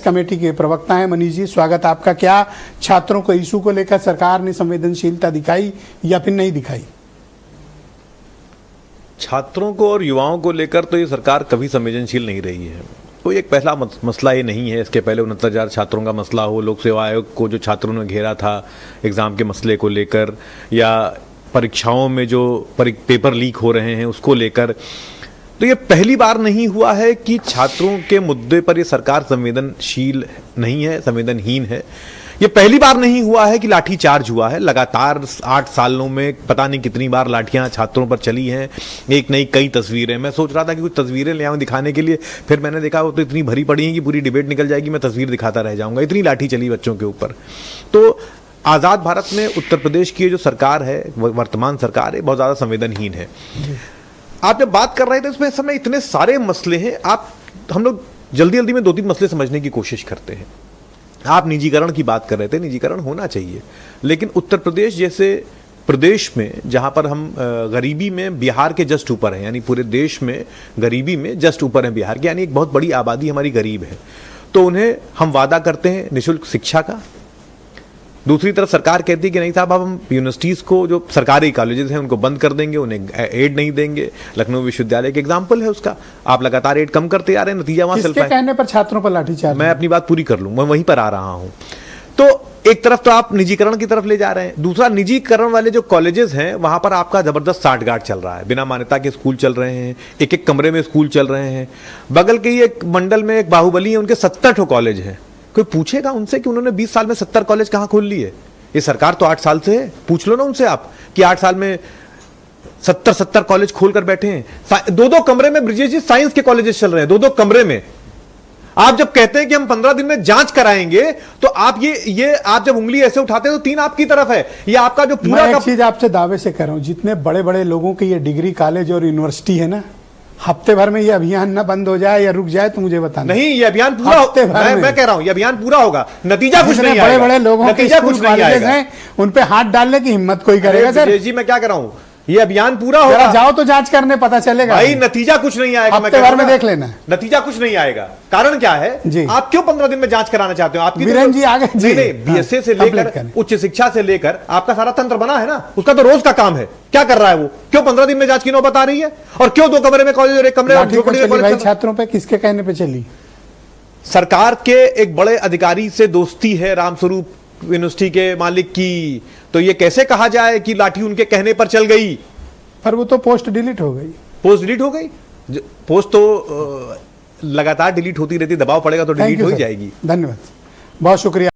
Committee के प्रवक्ता हैं मनीष जी, स्वागत आपका। क्या छात्रों को इशू को लेकर सरकार ने संवेदनशीलता दिखाई या फिर नहीं दिखाई? छात्रों को और युवाओं को लेकर तो ये सरकार कभी संवेदनशील नहीं रही है। कोई एक पहला मसला ये नहीं है। इसके पहले 69,000 छात्रों का मसला हो, लोक सेवा आयोग को जो छात्रों ने घेरा था एग्ज़ाम के मसले को लेकर, या परीक्षाओं में जो पेपर लीक हो रहे हैं उसको लेकर, तो ये पहली बार नहीं हुआ है कि छात्रों के मुद्दे पर ये सरकार संवेदनशील नहीं है, संवेदनहीन है। ये पहली बार नहीं हुआ है कि लाठी चार्ज हुआ है। लगातार 8 सालों में पता नहीं कितनी बार लाठियां छात्रों पर चली हैं, एक नहीं कई तस्वीरें। मैं सोच रहा था कि कुछ तस्वीरें ले आऊं दिखाने के लिए, फिर मैंने देखा वो तो इतनी भरी पड़ी हैं कि पूरी डिबेट निकल जाएगी, मैं तस्वीर दिखाता रह जाऊंगा, इतनी लाठी चली बच्चों के ऊपर। तो आज़ाद भारत में उत्तर प्रदेश की जो सरकार है, वर्तमान सरकार है, बहुत ज़्यादा संवेदनहीन है। आप जब बात कर रहे थे इसमें समय इतने सारे मसले हैं, हम लोग जल्दी जल्दी में 2-3 मसले समझने की कोशिश करते हैं। आप निजीकरण की बात कर रहे थे, निजीकरण होना चाहिए, लेकिन उत्तर प्रदेश जैसे प्रदेश में जहां पर हम गरीबी में बिहार के जस्ट ऊपर हैं, यानी पूरे देश में गरीबी में जस्ट ऊपर है बिहार के, यानी एक बहुत बड़ी आबादी हमारी गरीब है, तो उन्हें हम वादा करते हैं निःशुल्क शिक्षा का। दूसरी तरफ सरकार कहती है कि नहीं साहब, अब हम यूनिवर्सिटीज़ को, जो सरकारी कॉलेजेस हैं उनको बंद कर देंगे, उन्हें एड नहीं देंगे। लखनऊ विश्वविद्यालय के एग्जाम्पल है उसका, आप लगातार एड कम करते आ रहे हैं, नतीजा वहां किसके कहने पर छात्रों पर लाठीचार्ज? मैं अपनी बात पूरी कर लूं, मैं वहीं पर आ रहा हूं। तो एक तरफ तो आप निजीकरण की तरफ ले जा रहे हैं, दूसरा निजीकरण वाले जो कॉलेजेस हैं वहां पर आपका जबरदस्त साठगांठ चल रहा है। बिना मान्यता के स्कूल चल रहे हैं, एक एक कमरे में स्कूल चल रहे हैं। बगल के ही एक मंडल में एक बाहुबली है, उनके 70 ठो कॉलेज हैं। कोई पूछेगा उनसे कि उन्होंने 20 साल में 70 कॉलेज कहां खोल लिए? ये सरकार तो 8 साल से है, पूछ लो ना उनसे आप कि 8 साल में 70 कॉलेज खोलकर बैठे हैं। 2-2 कमरे में ब्रिजेश जी साइंस के कॉलेजेस चल रहे हैं, 2-2 कमरे में। आप जब कहते हैं कि हम 15 दिन में जांच कराएंगे, तो आप ये आप जब उंगली ऐसे उठाते हैं तो 3 आपकी तरफ है। ये आपका जो पूरा मैं एक चीज आपसे दावे से कह रहा हूं, जितने बड़े बड़े लोगों के ये डिग्री कॉलेज और यूनिवर्सिटी है ना, हफ्ते भर में ये अभियान ना बंद हो जाए या रुक जाए तो मुझे बताना। नहीं, ये अभियान पूरा होते मैं कह रहा हूं, ये अभियान पूरा होगा, नतीजा कुछ नहीं आएगा। बड़े बड़े लोगों के स्कूल कॉलेज हैं, उन पे हाथ डालने की हिम्मत कोई करेगा? सर जी मैं क्या कह रहा हूं, ये अभियान पूरा होगा, जाओ तो जांच करने, पता चलेगा भाई। नतीजा कुछ नहीं आएगा, हफ्ते भर में देख लेना, नतीजा कुछ नहीं आएगा। कारण क्या है जी? आप क्यों 15 दिन में जांच कराना चाहते हो? आपकी वीरेन जी आगे नहीं, बीएसए से लेकर उच्च शिक्षा से लेकर आपका सारा तंत्र बना है ना, उसका तो रोज का काम है। क्या कर रहा है वो? क्यों 15 दिन में जांच की नौबत आ रही है? और क्यों 2 कमरे में कॉलेज और 1 कमरे में छात्रों पे किसके कहने पे चली? सरकार के एक बड़े अधिकारी से दोस्ती है रामस्वरूप यूनिवर्सिटी के मालिक की, तो ये कैसे कहा जाए कि लाठी उनके कहने पर चल गई? पर वो तो पोस्ट डिलीट हो गई। पोस्ट डिलीट हो गई? पोस्ट तो लगातार डिलीट होती रहती, दबाव पड़ेगा तो डिलीट हो ही जाएगी। धन्यवाद, बहुत शुक्रिया।